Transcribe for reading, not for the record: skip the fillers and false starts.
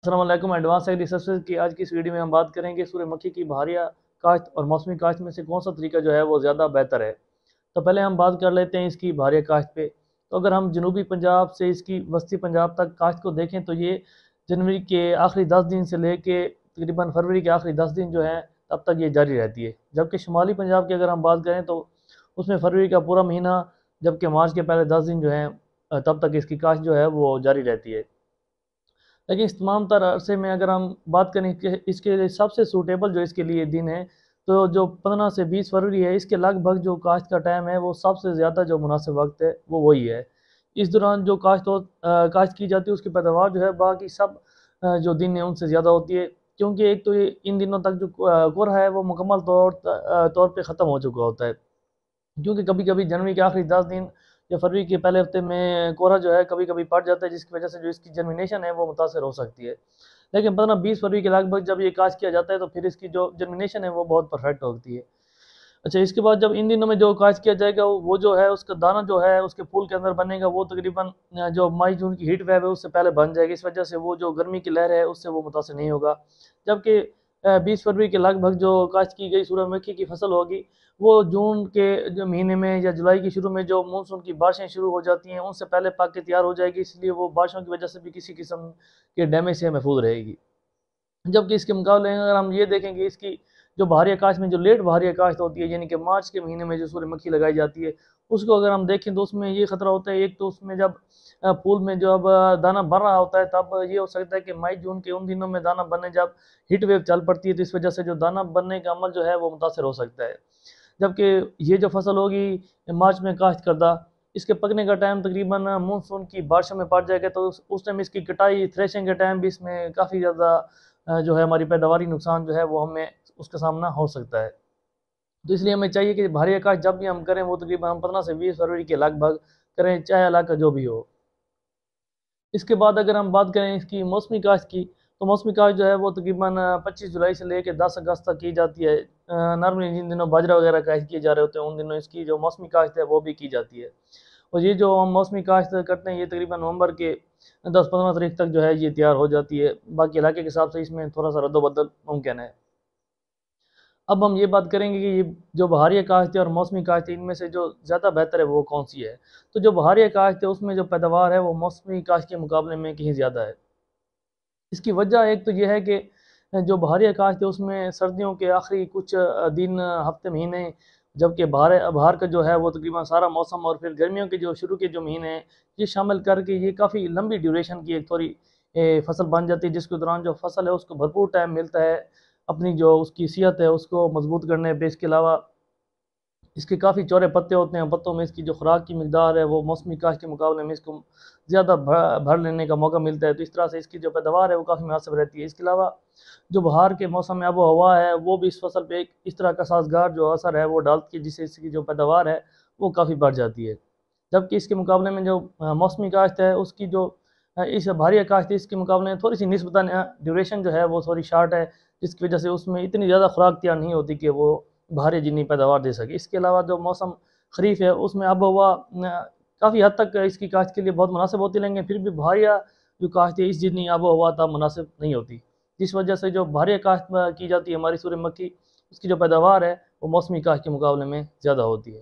السلام علیکم۔ Advance agri services کی آج کی اس ویڈیو میں ہم بات کریں گے سورہ مکھی کی بہاریہ کاشت اور موسمی کاشت میں سے کون سا طریقہ جو ہے وہ زیادہ بہتر ہے۔ تو پہلے ہم بات کر لیتے ہیں اس کی بہاریہ کاشت پہ۔ تو اگر ہم جنوبی پنجاب سے اس کی وسطی پنجاب تک کاشت کو دیکھیں تو یہ جنوری کے آخری 10 دن سے لے کے تقریباً فروری کے آخری 10 دن جو ہیں تب تک یہ جاری رہتی ہے۔ جبکہ شمالی پنجاب کی اگر ہم بات کریں تو اس میں فروری کا پورا مہینہ، جبکہ مارچ کے پہلے 10 دن جو ہیں تب تک اس کی کاشت جو ہے وہ جاری رہتی ہے۔ لیکن اس تمام تر عرصے میں اگر ہم بات کریں کہ اس کے لیے سب سے سوٹیبل جو اس کے لیے دن ہے تو جو 15 سے 20 فروری ہے، اس کے لگ بھگ جو کاشت کا ٹائم ہے وہ سب سے زیادہ جو مناسب وقت ہے وہ وہی ہے۔ اس دوران جو کاشت کی جاتی ہے اس کی پیداوار جو ہے باقی سب جو دن ہیں ان سے زیادہ ہوتی ہے، کیونکہ ایک تو ان دنوں تک جو کور ہے وہ مکمل طور پہ ختم ہو چکا ہوتا ہے، کیونکہ کبھی کبھی جنوری کے آخری 10 دن یا فروری کے پہلے ہفتے میں کورا جو ہے کبھی کبھی پڑ جاتا ہے، جس کی وجہ سے جو اس کی جرمینیشن ہے وہ متاثر ہو سکتی ہے۔ لیکن 15-20 فروری کے لگ بھگ جب یہ کاشت کیا جاتا ہے تو پھر اس کی جو جرمینیشن ہے وہ بہت پرفیکٹ ہوتی ہے۔ اچھا، اس کے بعد جب ان دنوں میں جو کاشت کیا جائے گا وہ جو ہے اس کا دانہ جو ہے اس کے پھول کے اندر بنے گا وہ تقریباً جو مئی جون کی ہیٹ ویو ہے اس سے پہلے بن جائے گی، اس وجہ سے وہ جو گرمی کی لہر ہے اس سے وہ متاثر نہیں ہوگا۔ جبکہ 20 فروری کے لگ بھگ جو کاشت کی گئی سورہ مکھی کی فصل ہوگی وہ جون کے جو مہینے میں یا جولائی کے شروع میں جو مونسون کی بارشیں شروع ہو جاتی ہیں ان سے پہلے پک کے تیار ہو جائے گی، اس لیے وہ بارشوں کی وجہ سے بھی کسی قسم کے ڈیمیج سے محفوظ رہے گی۔ جبکہ اس کے مقابلے میں اگر ہم یہ دیکھیں کہ اس کی جو بہاریہ کاشت میں جو لیٹ بہاریہ کاشت ہوتی ہے، یعنی کہ مارچ کے مہینے میں جو سورہ مکھی لگائی جاتی ہے، اس کو اگر ہم دیکھیں تو اس میں یہ خطرہ ہوتا ہے، ایک تو اس میں جب پھول میں جب دانہ بن رہا ہوتا ہے تب یہ ہو سکتا ہے کہ مئی جون کے ان دنوں میں دانہ بننے جب ہیٹ ویو چل پڑتی ہے تو اس وجہ سے جو دانہ بننے کا عمل جو ہے وہ متاثر ہو سکتا ہے۔ جبکہ یہ جو فصل ہوگی مارچ میں کاشت کردہ، اس کے پکنے کا ٹائم تقریباً مونسون کی بارشوں میں پڑ جائے گا، تو اس ٹائم اس کی کٹائی تھریشنگ کے ٹائم بھی اس میں کافی زیادہ جو ہے ہماری پیداواری نقصان جو ہے وہ ہمیں اس کا سامنا ہو سکتا ہے۔ تو اس لیے ہمیں چاہیے کہ بہاریہ کاشت جب بھی ہم کریں وہ تقریباً 15 سے 20 فروری کے لگ بھگ کریں، چاہے علاقہ جو بھی ہو۔ اس کے بعد اگر ہم بات کریں اس کی موسمی کاشت کی تو موسمی کاشت جو ہے وہ تقریباً 25 جولائی سے لے کے 10 اگست تک کی جاتی ہے۔ نارملی جن دنوں باجرہ وغیرہ کاشت کیے جا رہے ہوتے ہیں ان دنوں اس کی جو موسمی کاشت ہے وہ بھی کی جاتی ہے، اور یہ جو ہم موسمی کاشت کرتے ہیں یہ تقریباً نومبر کے 10-15 تاریخ تک جو ہے یہ تیار ہو جاتی ہے، باقی علاقے کے حساب سے اس میں تھوڑا سا رد و بدل ممکن ہے۔ اب ہم یہ بات کریں گے کہ یہ جو بہاریہ کاشت ہے اور موسمی کاشت ہے ان میں سے جو زیادہ بہتر ہے وہ کون سی ہے۔ تو جو بہاریہ کاشت ہے اس میں جو پیداوار ہے وہ موسمی کاشت کے مقابلے میں کہیں زیادہ ہے۔ اس کی وجہ ایک تو یہ ہے کہ جو بہاریہ کاشت ہے اس میں سردیوں کے آخری کچھ دن، ہفتے، مہینے، جبکہ بہار کا جو ہے وہ تقریباً سارا موسم اور پھر گرمیوں کے جو شروع کے جو مہینے ہیں یہ شامل کر کے یہ کافی لمبی ڈیوریشن کی ایک تھوڑی فصل بن جاتی ہے، جس کے دوران جو فصل ہے اس کو بھرپور ٹائم ملتا ہے اپنی جو اس کی صحت ہے اس کو مضبوط کرنے پہ۔ اس کے علاوہ اس کے کافی چوڑے پتے ہوتے ہیں، پتوں میں اس کی جو خوراک کی مقدار ہے وہ موسمی کاشت کے مقابلے میں اس کو زیادہ بھر لینے کا موقع ملتا ہے، تو اس طرح سے اس کی جو پیداوار ہے وہ کافی مناسب رہتی ہے۔ اس کے علاوہ جو بہار کے موسم میں آب و ہوا ہے وہ بھی اس فصل پہ ایک اس طرح کا سازگار جو اثر ہے وہ ڈالتی ہے، جس سے اس کی جو پیداوار ہے وہ کافی بڑھ جاتی ہے۔ جبکہ اس کے مقابلے میں جو موسمی کاشت ہے اس کی جو اس بہاریہ کاشت ہے اس کے مقابلے میں تھوڑی سی نسبتاً ڈیوریشن جو ہے وہ تھوڑی شارٹ ہے، جس کی وجہ سے اس میں اتنی زیادہ خوراک تیار نہیں ہوتی کہ وہ بہاریہ جتنی پیداوار دے سکے۔ اس کے علاوہ جو موسم خریف ہے اس میں آب و ہوا کافی حد تک اس کی کاشت کے لیے بہت مناسب ہوتی ہے، لیکن پھر بھی بہاریہ جو کاشت ہے اس جتنی آب و ہوا تھا مناسب نہیں ہوتی، جس وجہ سے جو بہاریہ کاشت کی جاتی ہے ہماری سورہ مکھی، اس کی جو پیداوار ہے وہ موسمی کاشت کے مقابلے میں زیادہ ہوتی ہے۔